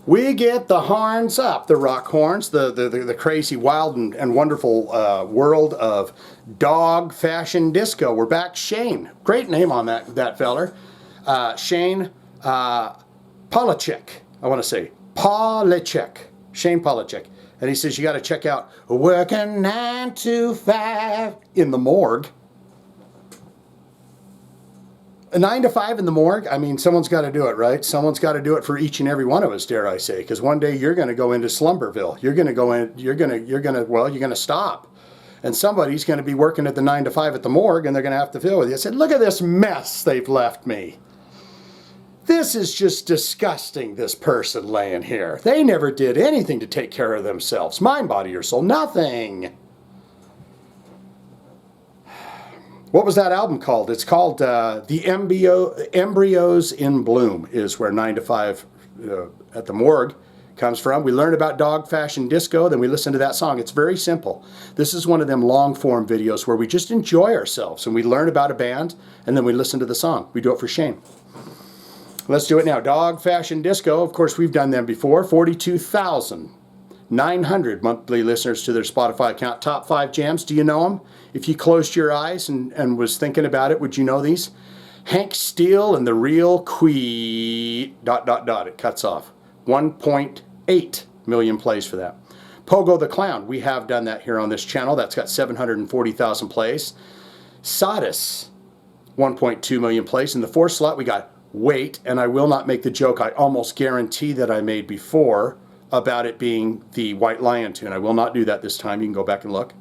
We get the horns up, the rock horns, the crazy, wild, and wonderful world of dog fashion disco. We're back. Shane, great name on that feller. Shane Polachek, I want to say. Polachek. Shane Polachek. And he says, you got to check out Working 9 to 5 in the Morgue. A 9 to 5 in the Morgue. I mean, someone's got to do it, right? Someone's got to do it for each and every one of us, dare I say? Because one day you're going to go into Slumberville. You're going to go in. You're going to stop, and somebody's going to be working at the 9 to 5 at the Morgue, and they're going to have to deal with you. I said, look at this mess they've left me. This is just disgusting. This person laying here. They never did anything to take care of themselves, mind, body, or soul. Nothing. What was that album called? It's called The Embryos in Bloom is where 9 to 5 at the Morgue comes from. We learn about dog fashion disco, then we listen to that song. It's very simple. This is one of them long form videos where we just enjoy ourselves and we learn about a band and then we listen to the song. We do it for Shane. Let's do it now. Dog fashion disco, of course we've done them before. 42,900 monthly listeners to their Spotify account. Top 5 jams. Do you know them? If you closed your eyes and was thinking about it, would you know these? Hank Steele and the Real Quee... ... It cuts off. 1.8 million plays for that. Pogo the Clown. We have done that here on this channel. That's got 740,000 plays. Sodus. 1.2 million plays. In the 4th slot, we got Wait, and I will not make the joke I almost guarantee that I made before about it being the White Lion tune. I will not do that this time. You can go back and look.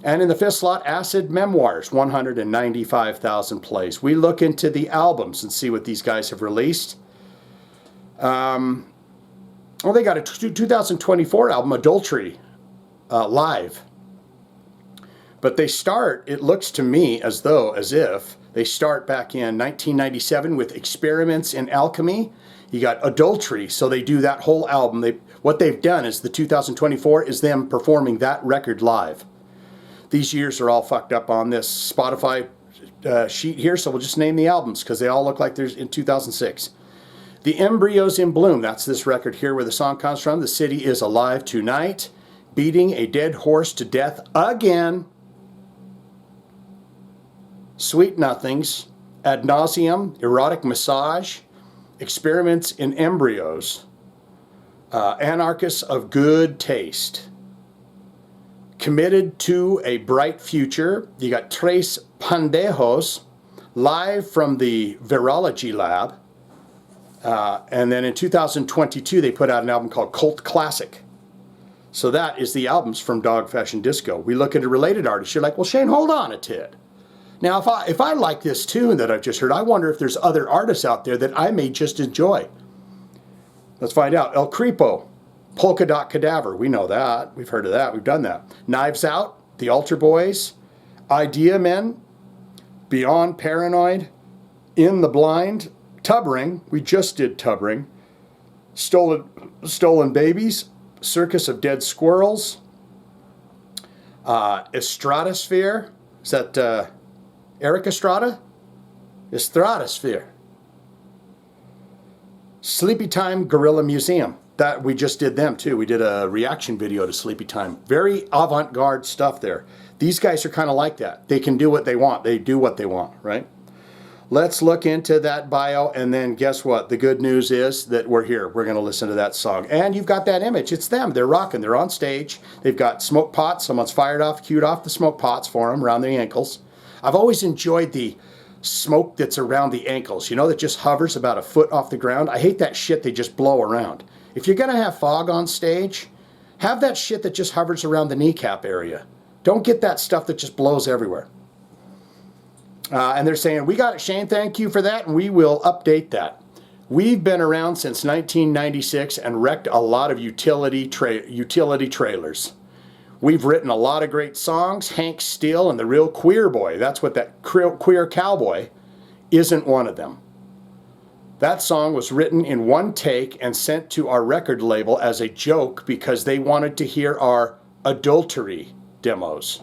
And in the 5th slot, Acid Memoirs, 195,000 plays. We look into the albums and see what these guys have released. Well, they got a 2024 album, Adultery, live. But they start, it looks to me as if they start back in 1997 with Experiments in Alchemy. You got Adultery, so they do that whole album. What they've done is the 2024 is them performing that record live. These years are all fucked up on this Spotify sheet here, so we'll just name the albums because they all look like they're in 2006. The Embryos in Bloom, that's this record here where the song comes from. The City is Alive Tonight. Beating a Dead Horse to Death Again. Sweet Nothings. Ad Nauseum. Erotic Massage. Experiments in Embryos. Anarchists of Good Taste. Committed to a Bright Future. You got Tres Pendejos, live from the Virology Lab. And then in 2022, they put out an album called Cult Classic. So that is the albums from Dog Fashion Disco. We look into related artists. You're like, well, Shane, hold on a tit. Now, if I like this tune that I've just heard, I wonder if there's other artists out there that I may just enjoy. Let's find out. El Creepo. Polka Dot Cadaver, we know that. We've heard of that. We've done that. Knives Out, The Altar Boys, Idea Men, Beyond Paranoid, In the Blind, Tub Ring, we just did Tub Ring, Stolen Babies, Circus of Dead Squirrels, Estratosphere, is that Eric Estrada? Estratosphere. Sleepy Time Gorilla Museum. That we just did them too. We did a reaction video to Sleepy Time. Very avant-garde stuff there. These guys are kind of like that. They can do what they want. They do what they want, right? Let's look into that bio, and then guess what? The good news is that we're here. We're going to listen to that song. And you've got that image. It's them. They're rocking. They're on stage. They've got smoke pots. Someone's cued off the smoke pots for them around the ankles. I've always enjoyed the smoke that's around the ankles, you know, that just hovers about a foot off the ground. I hate that shit they just blow around. If you're going to have fog on stage, have that shit that just hovers around the kneecap area. Don't get that stuff that just blows everywhere. And they're saying, we got it, Shane, thank you for that, and we will update that. We've been around since 1996 and wrecked a lot of utility trailers. We've written a lot of great songs. Hank Steele and the Real Queer Boy, that's what that queer cowboy, isn't one of them. That song was written in one take and sent to our record label as a joke because they wanted to hear our Adultery demos.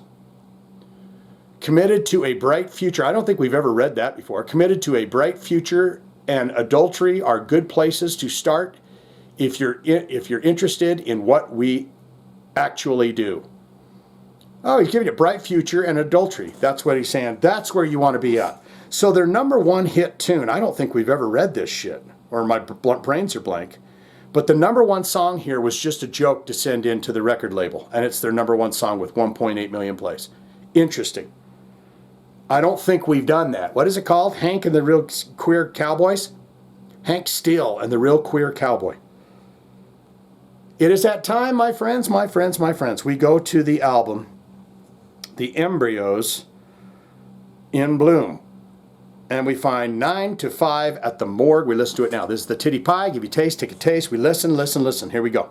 Committed to a Bright Future. I don't think we've ever read that before. Committed to a Bright Future and Adultery are good places to start if you're interested in what we actually do. Oh, he's giving it bright future and adultery. That's what he's saying. That's where you want to be at. So their number one hit tune, I don't think we've ever read this shit, or my brains are blank, but the number one song here was just a joke to send into the record label, and it's their number one song with 1.8 million plays. Interesting. I don't think we've done that. What is it called? Hank and the Real Queer Cowboys? Hank Steele and the Real Queer Cowboy. It is that time, my friends, my friends, my friends. We go to the album, The Embryos in Bloom. And we find 9 to 5 at the Morgue. We listen to it now. This is the Titty Pie. Give you a taste, take a taste. We listen, listen, listen. Here we go.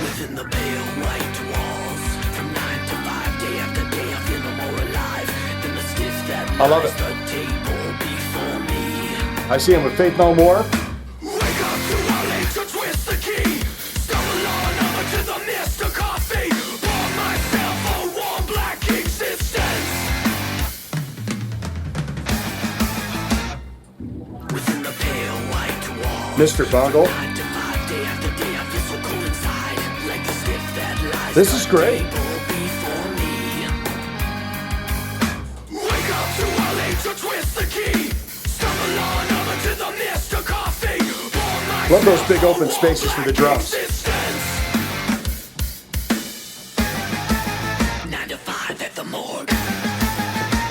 Within the pale white walls, from 9 to 5, day after day, I feel no more alive than the stiff that I love it. the table before me. I see him with Faith No More. Wake up to our late to twist the key. Stumble on over to the Mr. Coffee. Pour myself a warm black existence. Within the pale white walls, Mr. Bungle. 9 to 5, day after day, I feel so cold inside, like the stiff that lies This is great. table before me. Wake up to our late to twist the key. Stumble on over to the Mr. Coffee. Pour myself Love those big open spaces for the drums. 9 to 5 at the morgue.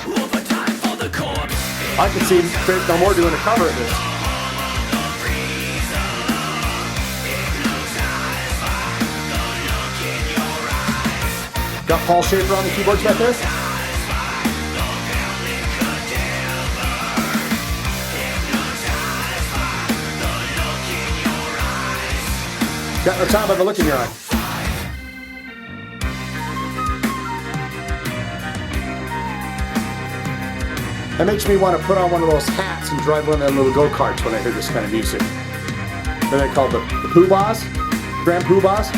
Overtime for the corpse. I can see Faith No More doing a cover of this. Got Paul Schaefer on the keyboards back there. Got no time by the look in your eye. That makes me want to put on one of those hats and drive one of them little go-karts when I hear this kind of music. What are they called? The Poobahs? Grand Poobahs?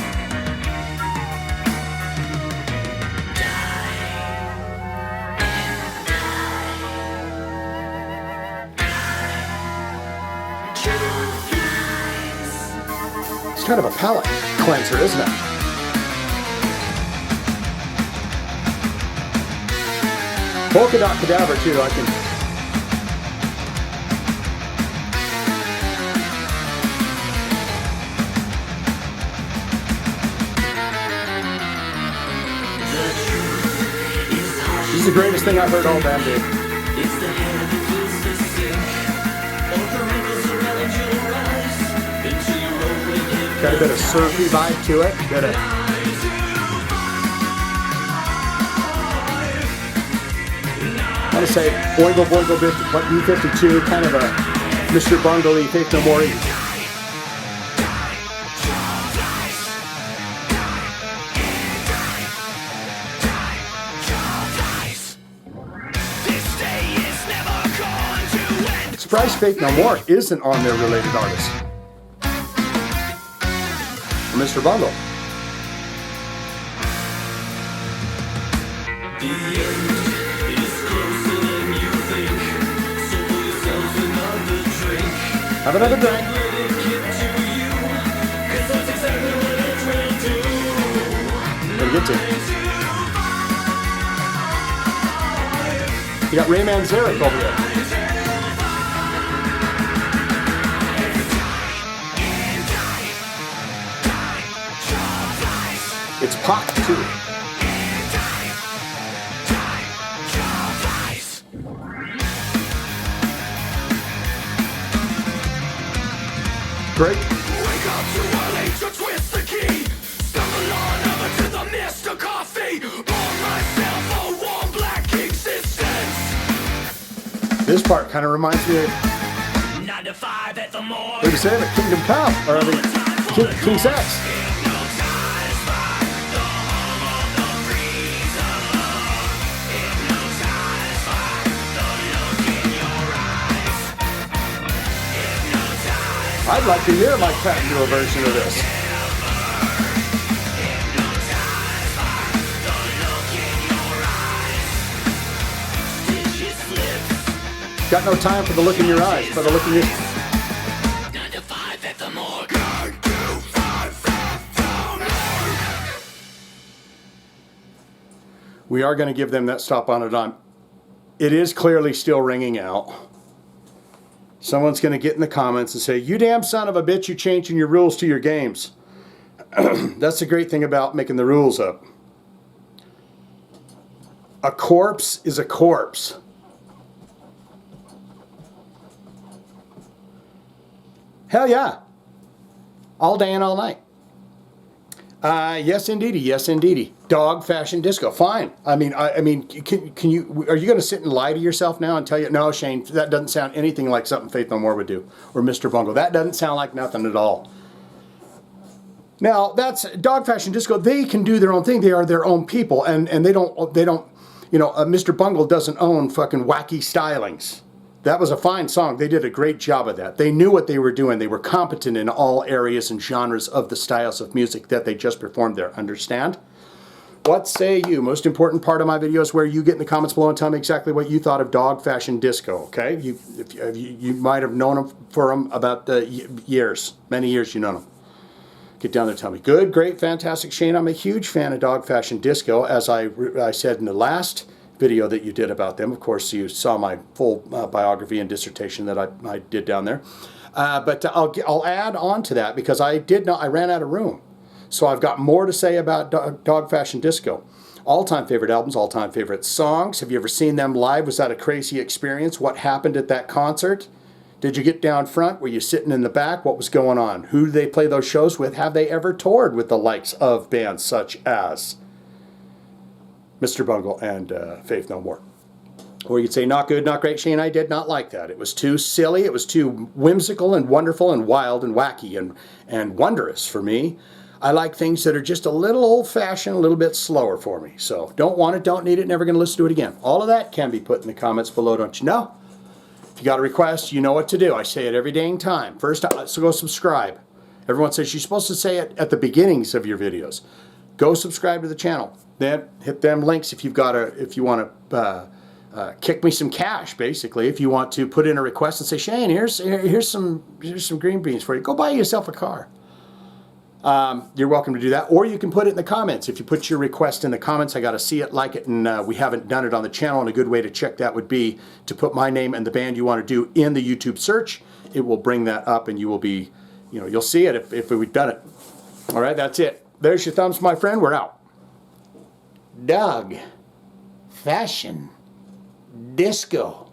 It's kind of a palate cleanser, isn't it? Polka Dot Cadaver too, I can. This is the greatest thing I've heard all damn day. It's the hand that fills the sink. All the wrinkles around your eyes. Until you open it. Got a bit of surfy vibe to it. Got a I want to say Boingo Boingo B-52, kind of a Mr. Bungle-y, Faith No More. Surprised Faith No More isn't on their related artist. Mr. Bungle. Have another drink. What get to? You got Ray Manzarek over there. It's Pac too. Great. Wake up too early to twist the key. Stumble on over to the Mr. Coffee. Pour myself a warm black existence. This part kind of reminds me of 9 to 5 at the morgue. what do you say, the Kingdom Come, or the King Sex. I'd like to hear Mike Patton do a version of this. Got no time for the look in your eyes, for the look in your... 9 to 5 at the morgue. 9 to 5 at the morgue. We are going to give them that stop on a dime. It is clearly still ringing out. Someone's going to get in the comments and say, you damn son of a bitch, you're changing your rules to your games. That's the great thing about making the rules up. A corpse is a corpse. Hell yeah. All day and all night. Yes, indeedy. Yes, indeedy. Dog fashion disco. Fine. I mean, can you? Are you going to sit and lie to yourself now and tell you, no, Shane, that doesn't sound anything like something Faith No More would do, or Mr. Bungle. That doesn't sound like nothing at all. Now, that's dog fashion disco. They can do their own thing. They are their own people, and they don't. You know, Mr. Bungle doesn't own fucking wacky stylings. That was a fine song. They did a great job of that. They knew what they were doing. They were competent in all areas and genres of the styles of music that they just performed there. Understand? What say you? Most important part of my video is where you get in the comments below and tell me exactly what you thought of Dog Fashion Disco, okay? You might have known them for about years. Many years you know them. Get down there and tell me. Good, great, fantastic, Shane. I'm a huge fan of Dog Fashion Disco. As I said in the last video that you did about them. Of course, you saw my full biography and dissertation that I did down there. But I'll add on to that because I ran out of room. So I've got more to say about Dog Fashion Disco. All-time favorite albums, all-time favorite songs. Have you ever seen them live? Was that a crazy experience? What happened at that concert? Did you get down front? Were you sitting in the back? What was going on? Who did they play those shows with? Have they ever toured with the likes of bands such as Mr. Bungle and Faith No More? Or you'd say, not good, not great, Shane. I did not like that. It was too silly. It was too whimsical and wonderful and wild and wacky and wondrous for me. I like things that are just a little old-fashioned, a little bit slower for me. So don't want it, don't need it, never going to listen to it again. All of that can be put in the comments below, don't you know? If you got a request, you know what to do. I say it every dang time. First, so go subscribe. Everyone says you're supposed to say it at the beginnings of your videos. Go subscribe to the channel. Then hit them links if you want to kick me some cash, basically. If you want to put in a request and say, Shane, here's some green beans for you. Go buy yourself a car. You're welcome to do that, or you can put it in the comments. If you put your request in the comments, I got to see it, like it, and we haven't done it on the channel, and a good way to check that would be to put my name and the band you want to do in the YouTube search. It will bring that up, and you will be, you'll see it if we've done it. All right, that's it. There's your thumbs, my friend. We're out. Dog Fashion Disco.